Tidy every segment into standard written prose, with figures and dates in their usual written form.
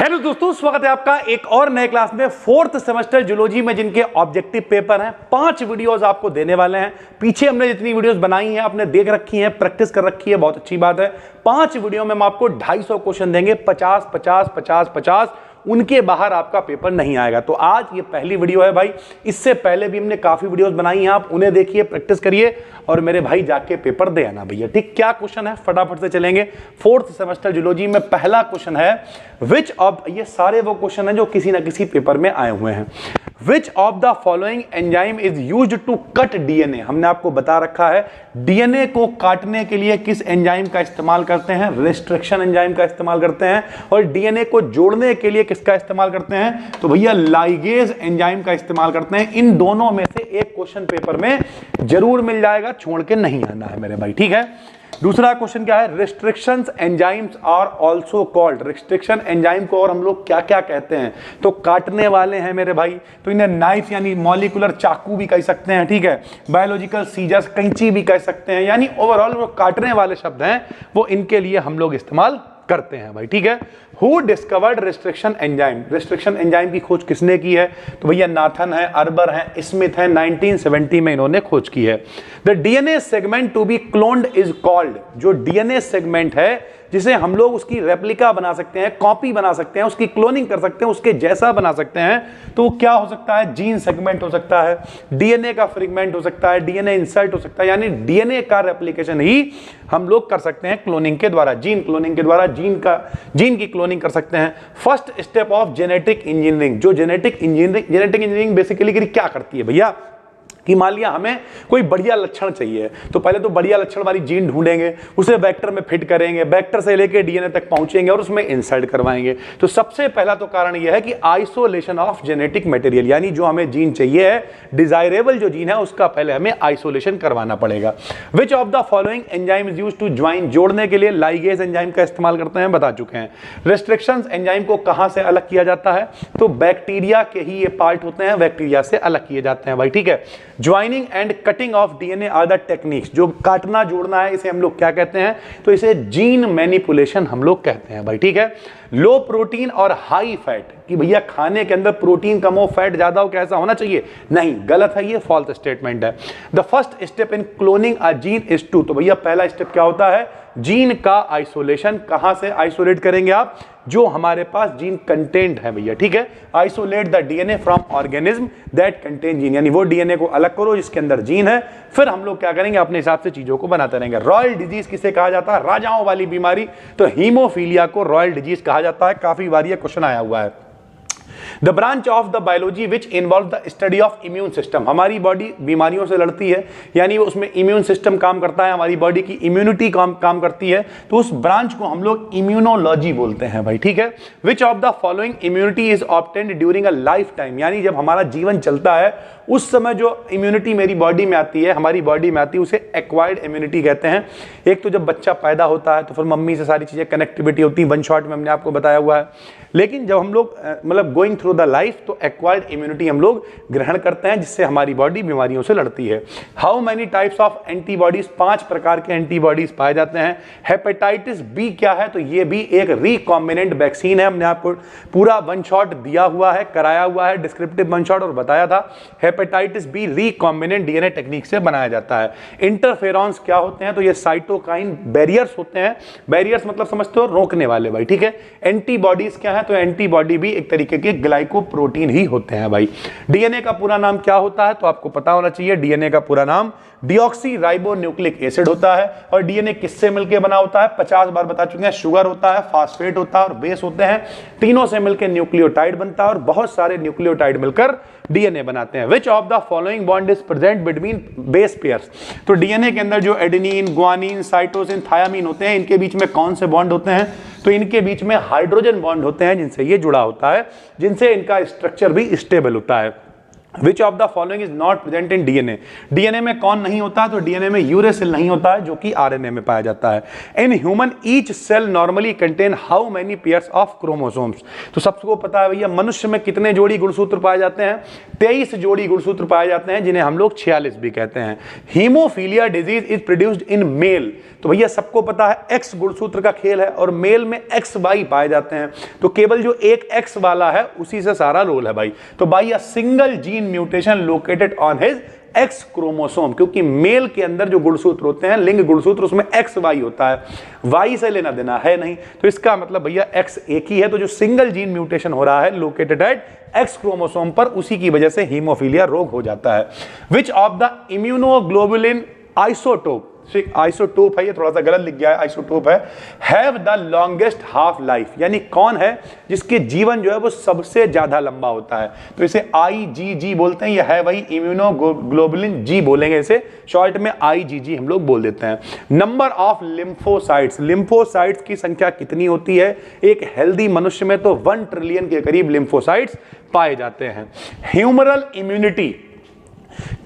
Hello दोस्तों, स्वागत है आपका एक और नए क्लास में। फोर्थ सेमेस्टर जूलॉजी में जिनके ऑब्जेक्टिव पेपर हैं, 5 वीडियोस आपको देने वाले हैं। पीछे हमने जितनी वीडियोस बनाई हैं आपने देख रखी हैं, प्रैक्टिस कर रखी है, बहुत अच्छी बात है। 5 वीडियो में हम आपको 250 क्वेश्चन देंगे, 50 50 50 50, उनके बाहर आपका पेपर नहीं आएगा। तो आज ये पहली वीडियो है भाई। इससे पहले भी हमने काफी वीडियोस बनाई हैं, आप उन्हें देखिए, प्रैक्टिस करिए और मेरे भाई जाके पेपर दे आना भैया। ठीक, क्या क्वेश्चन है फटाफट से चलेंगे। फोर्थ सेमेस्टर जूलॉजी में पहला क्वेश्चन है विच ऑफ, ये सारे वो क्वेश्चन है जो किसी ना किसी पेपर में आए हुए हैं। Which of the following enzyme is used to cut DNA. हमने आपको बता रखा है डीएनए को काटने के लिए किस एंजाइम का इस्तेमाल करते हैं, रिस्ट्रिक्शन एंजाइम का इस्तेमाल करते हैं। और डीएनए को जोड़ने के लिए किसका इस्तेमाल करते हैं, तो भैया लाइगेज एंजाइम का इस्तेमाल करते हैं। इन दोनों में से एक क्वेश्चन पेपर में जरूर मिल जाएगा, छोड़ के नहीं आना है मेरे भाई, ठीक है। दूसरा क्वेश्चन क्या है, restrictions enzymes are also called. Restriction enzyme को और हम लोग क्या क्या कहते हैं, तो काटने वाले हैं मेरे भाई, तो इन्हें नाइफ यानी मॉलिक्यूलर चाकू भी कह सकते हैं, ठीक है। बायोलॉजिकल सीजर्स कैंची भी कह सकते हैं, यानी ओवरऑल वो काटने वाले शब्द हैं, वो इनके लिए हम लोग इस्तेमाल करते हैं भाई, ठीक है। Who discovered restriction enzyme. Restriction enzyme की खोज किसने की है, तो भैया नाथन है, अर्बर है, स्मिथ है, 1970 में इन्होंने खोज की है। The DNA segment to be cloned is called. जो डीएनए सेगमेंट है जिसे हम लोग उसकी रेप्लिका बना सकते हैं, कॉपी बना सकते हैं, उसकी क्लोनिंग कर सकते हैं, उसके जैसा बना सकते हैं, तो वो क्या हो सकता है, जीन सेगमेंट हो सकता है, डीएनए का फ्रेगमेंट हो सकता है, डीएनए इंसर्ट हो सकता है, यानी डीएनए का रेप्लिकेशन ही हम लोग कर सकते हैं क्लोनिंग के द्वारा, जीन क्लोनिंग के द्वारा, जीन की क्लोनिंग कर सकते हैं। First step of genetic engineering. जो जेनेटिक इंजीनियरिंग बेसिकली क्या करती है भैया, कि मान लिया हमें कोई बढ़िया लक्षण चाहिए, तो पहले तो बढ़िया लक्षण वाली जीन ढूंढेंगे, उसे वेक्टर में फिट करेंगे, वेक्टर से लेके डीएनए तक पहुंचेंगे और उसमें इंसर्ट करवाएंगे। तो सबसे पहला तो कारण यह है कि आइसोलेशन ऑफ जेनेटिक मटेरियल, यानी जो हमें जीन चाहिए है, डिजायरेबल जो जीन है, उसका पहले हमें आइसोलेशन करवाना पड़ेगा। Which of the following enzyme is used to join. जोड़ने के लिए लाइगेज एंजाइम का इस्तेमाल करते हैं, बता चुके हैं। रेस्ट्रिक्शंस एंजाइम को कहां से अलग किया जाता है, तो बैक्टीरिया के ही ये पार्ट होते हैं, बैक्टीरिया से अलग किए जाते हैं भाई, ठीक है। Joining and cutting of DNA are the techniques. जो काटना जोड़ना है इसे हम लोग क्या कहते हैं, तो इसे जीन मैनिपुलेशन हम लोग कहते हैं भाई, ठीक है। लो प्रोटीन और हाई फैट, कि भैया खाने के अंदर प्रोटीन कम हो, फैट ज्यादा हो, कैसा होना चाहिए, नहीं, गलत है, ये फॉल्स स्टेटमेंट है। The first step in cloning a gene is to. तो भैया पहला स्टेप क्या होता है, जीन का आइसोलेशन। कहां से आइसोलेट करेंगे आप, जो हमारे पास जीन कंटेंट है भैया, ठीक है। Isolate the DNA from organism that contain gene, यानी वो डीएनए को अलग करो जिसके अंदर जीन है, फिर हम लोग क्या करेंगे, अपने हिसाब से चीजों को बनाते रहेंगे। रॉयल डिजीज किसे कहा जाता है, राजाओं वाली बीमारी, तो हीमोफीलिया को रॉयल डिजीज कहा जाता है। काफी बार ये क्वेश्चन आया हुआ है। The branch of the biology which involve the study of immune system. हमारी बॉडी बीमारियों से लड़ती है, यानी उसमें इम्यून सिस्टम काम करता है, हमारी बॉडी की इम्यूनिटी काम करती है, तो उस ब्रांच को हम लोग इम्यूनोलॉजी बोलते हैं भाई, ठीक है। Which of the following immunity is obtained during a life time, यानी जब हमारा जीवन चलता है उस समय जो इम्यूनिटी मेरी बॉडी में आती है, हमारी बॉडी में आती है, उसे एक्वायर्ड इम्यूनिटी कहते हैं। एक तो जब बच्चा पैदा होता है तो फिर मम्मी से सारी चीजें कनेक्टिविटी होती है, वन शॉट में हमने आपको बताया हुआ है। लेकिन जब हम लोग मतलब गोइंग थ्रू द लाइफ, तो एक्वायर्ड इम्यूनिटी हम लोग ग्रहण करते हैं, जिससे हमारी बॉडी बीमारियों से लड़ती है। How many types of antibodies, 5 प्रकार के एंटीबॉडीज पाए जाते हैं। हेपेटाइटिस बी क्या है, तो ये भी एक रिकॉम्बिनेंट वैक्सीन है, हमने आपको पूरा वन शॉट दिया हुआ है, कराया हुआ है, डिस्क्रिप्टिव वन शॉट, और बताया था hepatitis B recombinant DNA technique से बनाया जाता है। इंटरफेरॉन्स क्या होते हैं, तो ये साइटोकाइन बैरियर्स होते हैं। बैरियर्स मतलब समझते हो, रोकने वाले भाई, ठीक है। एंटीबॉडीज क्या है, तो एंटीबॉडी भी एक तरीके के ग्लाइकोप्रोटीन ही होते हैं भाई। डीएनए का पूरा नाम क्या होता है, तो आपको पता होना चाहिए, डीएनए का पूरा नाम डीऑक्सी राइबोन्यूक्लिक एसिड होता है। और डीएनए किससे मिलकर बना होता है, 50 बार बता चुके हैं, शुगर होता है, फास्फेट होता है और बेस होते हैं। तीनों से मिलकर न्यूक्लियोटाइड बनता है और बहुत सारे न्यूक्लियोटाइड मिलकर डीएनए बनाते हैं। Which of the following bond is present between base pairs. तो डीएनए के अंदर जो एडेनिन, ग्वानिन, साइटोसिन, थायामीन होते हैं, इनके बीच में कौन से बॉन्ड होते हैं, तो इनके बीच में हाइड्रोजन बॉन्ड होते हैं, जिनसे ये जुड़ा होता है, जिनसे इनका स्ट्रक्चर भी स्टेबल होता है। Which of the following is not present in DNA. DNA में कौन नहीं होता है? तो डीएनए में यूरेसिल नहीं होता है, जो कि आरएनए में पाया जाता है। In human each cell normally contain how many pairs of chromosomes. तो सबको पता है भैया मनुष्य में कितने जोड़ी गुणसूत्र पाए जाते हैं? 23 जोड़ी गुणसूत्र पाए जाते हैं, जिन्हें हम लोग 46 भी कहते हैं। Haemophilia disease is produced in male. तो भैया सबको पता है एक्स गुणसूत्र का खेल है और मेल में एक्स वाई पाए जाते हैं, तो केवल जो एक एक्स वाला है उसी से सारा रोल है भाई। तो भाई single gene mutation located on his ex chromosome, क्योंकि मेल के अंदर जो गुणसूत्र होते हैं लिंग गुणसूत्र, उसमें एक्स वाई होता है, वाई से लेना देना है नहीं, तो इसका मतलब भैया एक्स एक ही है। तो जो सिंगल जीन म्यूटेशन हो रहा है लोकेटेड एट एक्स क्रोमोसोम पर, उसी की वजह से हीमोफीलिया रोग हो जाता है। Which of the immunoglobulin isotope, isotope है, ये थोड़ा सा गलत लिख गया है, आइसोटोप है, have the longest half life, यानी कौन है जिसके जीवन जो है वो सबसे ज्यादा लंबा होता है? तो इसे IgG बोलते हैं, ये है वही इम्यूनोग्लोबुलिन जी बोलेंगे इसे, शॉर्ट में IgG हम लोग बोल देते हैं। नंबर ऑफ लिम्फोसाइट्स, लिम्फोसाइट्स की संख्या कितनी होती है एक हेल्दी मनुष्य में? तो 1 ट्रिलियन के करीब लिम्फोसाइट्स पाए जाते हैं। ह्यूमरल इम्यूनिटी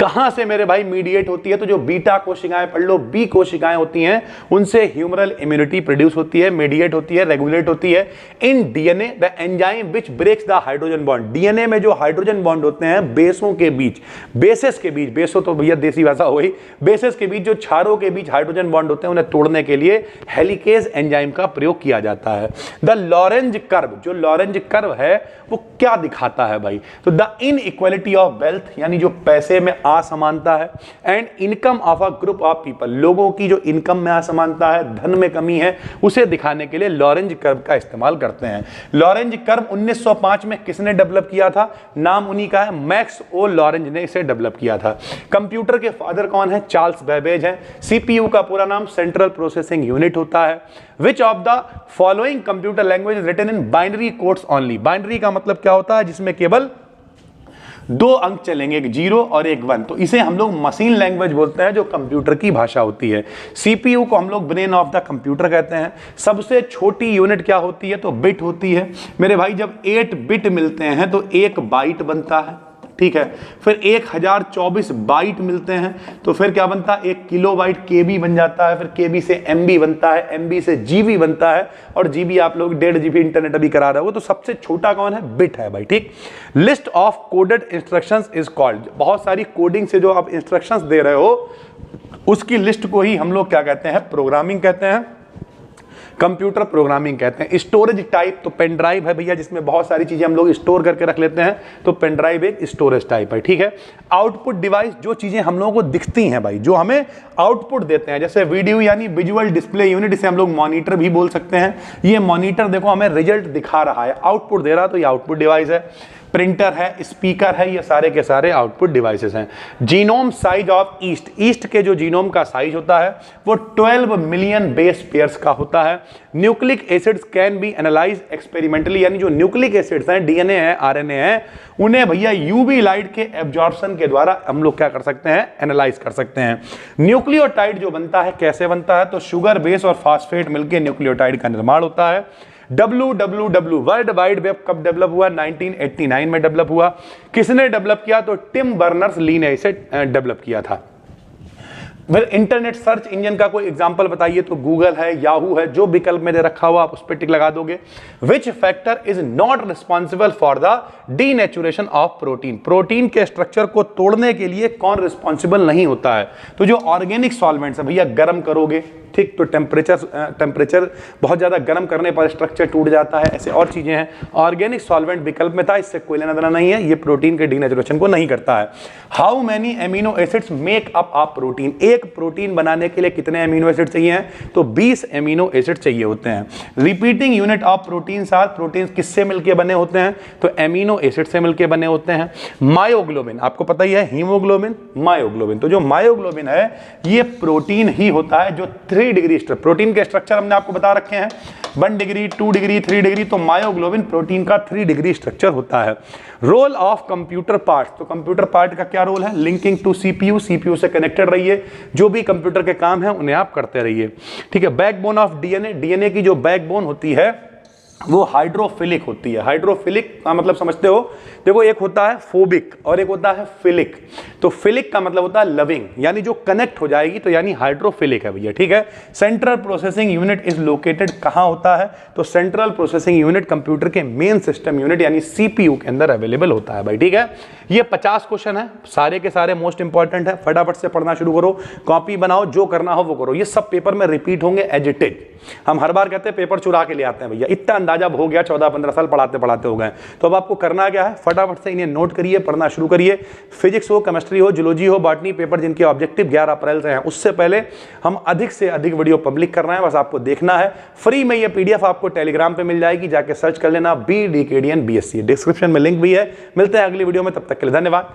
कहां से मेरे भाई मीडिएट होती है? तो जो बीटा कोशिकाएं, पढ़ लो, बी कोशिकाएं होती हैं, उनसे ह्यूमरल इम्यूनिटी प्रोड्यूस होती है, मीडिएट होती है, रेगुलेट होती है। In DNA the enzyme which breaks the hydrogen bond, DNA में जो हाइड्रोजन बॉन्ड होते हैं बेसों के बीच, बेसेस के बीच, बेसों तो भैया देसी भाषा हो गई, बेसेस के बीच जो क्षारों के बीच हाइड्रोजन बॉन्ड होते हैं उन्हें तोड़ने के लिए हेलिकेज एंजाइम का प्रयोग किया जाता है। द लॉरेंज कर्व, जो लॉरेंज कर्व है वो क्या दिखाता है भाई? तो द इनइक्वालिटी ऑफ वेल्थ, यानी जो पैसे में असमानता है, and income of a group of people, लोगों की जो इनकम में असमानता है, धन में कमी है, उसे दिखाने के लिए लॉरेंज कर्व का इस्तेमाल करते हैं। लॉरेंज कर्व 1905 में किसने डेवलप किया था? नाम उन्हीं का है, मैक्स ओ लॉरेंज ने इसे डेवलप किया था। कंप्यूटर के फादर कौन है? चार्ल्स बेबेज हैं। सीपीयू का पूरा नाम सेंट्रल प्रोसेसिंग यूनिट होता है। Which of the following computer language is written in binary codes only. Binary का मतलब क्या होता है? जिसमें केवल 2 अंक चलेंगे, एक 0 और एक 1, तो इसे हम लोग मशीन लैंग्वेज बोलते हैं, जो कंप्यूटर की भाषा होती है। सीपीयू को हम लोग ब्रेन ऑफ द कंप्यूटर कहते हैं। सबसे छोटी यूनिट क्या होती है? तो बिट होती है मेरे भाई। जब 8 बिट मिलते हैं तो 1 बाइट बनता है, ठीक है। फिर 1024 बाइट मिलते हैं तो फिर क्या बनता है? 1 किलोबाइट केबी बन जाता है, फिर केबी से एमबी बनता है, एमबी से जीबी बनता है, और जीबी आप लोग 1.5 GB इंटरनेट अभी करा रहे हो। तो सबसे छोटा कौन है? बिट है भाई, ठीक। List of coded instructions is called, बहुत सारी कोडिंग से जो आप इंस्ट्रक्शंस दे रहे हो उसकी लिस्ट को ही हम लोग क्या कहते हैं? प्रोग्रामिंग कहते हैं, कंप्यूटर प्रोग्रामिंग कहते हैं। स्टोरेज टाइप, तो पेन ड्राइव है भैया, जिसमें बहुत सारी चीजें हम लोग स्टोर करके रख लेते हैं, तो पेन ड्राइव एक स्टोरेज टाइप है, ठीक है। आउटपुट डिवाइस, जो चीजें हम लोगों को दिखती हैं भाई, जो हमें आउटपुट देते हैं, जैसे वीडियो यानी विजुअल डिस्प्ले यूनिट, इसे हम लोग मॉनिटर भी बोल सकते हैं। ये मॉनिटर देखो हमें रिजल्ट दिखा रहा है, आउटपुट दे रहा है, तो ये आउटपुट डिवाइस है। प्रिंटर है, स्पीकर है, ये सारे के सारे आउटपुट डिवाइसेस हैं। Genome size of east, east के जो जीनोम का साइज होता है वो 12 मिलियन बेस पेयर्स का होता है। Nucleic acids can be analyse experimentally, यानी जो न्यूक्लिक एसिड्स हैं, डीएनए है, आरएनए है, उन्हें भैया यूवी लाइट के एब्जॉर्प्शन के द्वारा हम लोग क्या कर सकते हैं? एनालाइज कर सकते हैं। न्यूक्लियोटाइड जो बनता है कैसे बनता है? तो शुगर बेस और फास्फेट मिलकर न्यूक्लियोटाइड का निर्माण होता है। WWW वर्ल्ड वाइड वेब कब डेवलप हुआ? 1989 में डेवलप हुआ। किसने डेवलप किया? तो टिम बर्नर्स ली ने इसे डेवलप किया था। फिर इंटरनेट सर्च इंजन का कोई एग्जांपल बताइए, तो गूगल है, याहू है, जो विकल्प मैंने रखा हुआ आप उस पर टिक लगा दोगे। Which factor is not responsible for the denaturation of protein, protein के स्ट्रक्चर को तोड़ने के लिए कौन रिस्पॉन्सिबल नहीं होता है? तो जो ऑर्गेनिक सॉल्वेंट्स है भैया, गर्म करोगे, ठीक, तो टेम्परेचर बहुत ज्यादा गर्म करने पर स्ट्रक्चर टूट जाता है, ऐसे और चीजें हैं। ऑर्गेनिक सॉल्वेंट विकल्प में था, इससे कोई लेना देना नहीं है, ये प्रोटीन के डीनेचुरेशन को नहीं करता है। How many amino acids make up a protein, एक प्रोटीन बनाने के लिए कितने एमिनो एसिड चाहिए हैं? तो 20 एमिनो एसिड चाहिए होते हैं। Repeating unit of protein are, protein किससे मिलकर बने होते हैं? तो एमिनो एसिड से मिलकर बने होते हैं। मायोग्लोबिन, आपको पता ही है, हीमोग्लोबिन, मायोग्लोबिन, तो जो मायोग्लोबिन है ये प्रोटीन ही होता है, जो 3 डिग्री स्ट्रक्चर, प्रोटीन के स्ट्रक्चर हमने आपको बता रखे हैं, 1 डिग्री, 2 डिग्री, 3 डिग्री, तो मायोग्लोबिन प्रोटीन का 3 डिग्री स्ट्रक्चर होता है। रोल ऑफ कंप्यूटर पार्ट, तो कंप्यूटर पार्ट का क्या रोल है? लिंकिंग टू सीपीयू, सीपीयू से कनेक्टेड रहिए, जो भी कंप्यूटर के काम है उन्हें आप करते रहिए, ठीक है। बैकबोन ऑफ डीएनए, डीएनए की जो बैकबोन होती है वो हाइड्रोफिलिक होती है। हाइड्रोफिलिक का मतलब समझते हो, देखो एक होता है फोबिक और एक होता है फिलिक। तो फिलिक का मतलब होता है लविंग, यानी जो कनेक्ट हो जाएगी तो यानी हाइड्रोफिलिक है भैया, ठीक है। Central processing unit is located कहां होता है, तो सेंट्रल प्रोसेसिंग यूनिट कंप्यूटर के मेन सिस्टम यूनिट यानी सीपीयू के अंदर अवेलेबल होता है भाई, ठीक है। ये 50 क्वेश्चन है, सारे के सारे मोस्ट इंपॉर्टेंट है, फटाफट से पढ़ना शुरू करो, कॉपी बनाओ, जो करना हो वो करो। ये सब पेपर में रिपीट होंगे एज इट इज। हम हर बार कहते हैं पेपर चुरा के ले आते हैं भैया, इतना अंदाजा हो गया, 14-15 साल पढ़ाते पढ़ाते हो गए। तो अब आपको करना क्या है, फटाफट से इन्हें नोट करिए, पढ़ना शुरू करिए। फिजिक्स हो, केमिस्ट्री हो, जूलॉजी हो, बॉटनी पेपर जिनके ऑब्जेक्टिव 11 अप्रैल से हैं, उससे पहले हम अधिक से अधिक वीडियो पब्लिक कर रहे हैं, बस आपको देखना है। फ्री में ये पीडीएफ आपको टेलीग्राम पे मिल जाएगी, जाके सर्च कर लेना BDKDN BSc, डिस्क्रिप्शन में लिंक भी है। मिलते हैं अगली वीडियो में, तब तक के लिए धन्यवाद।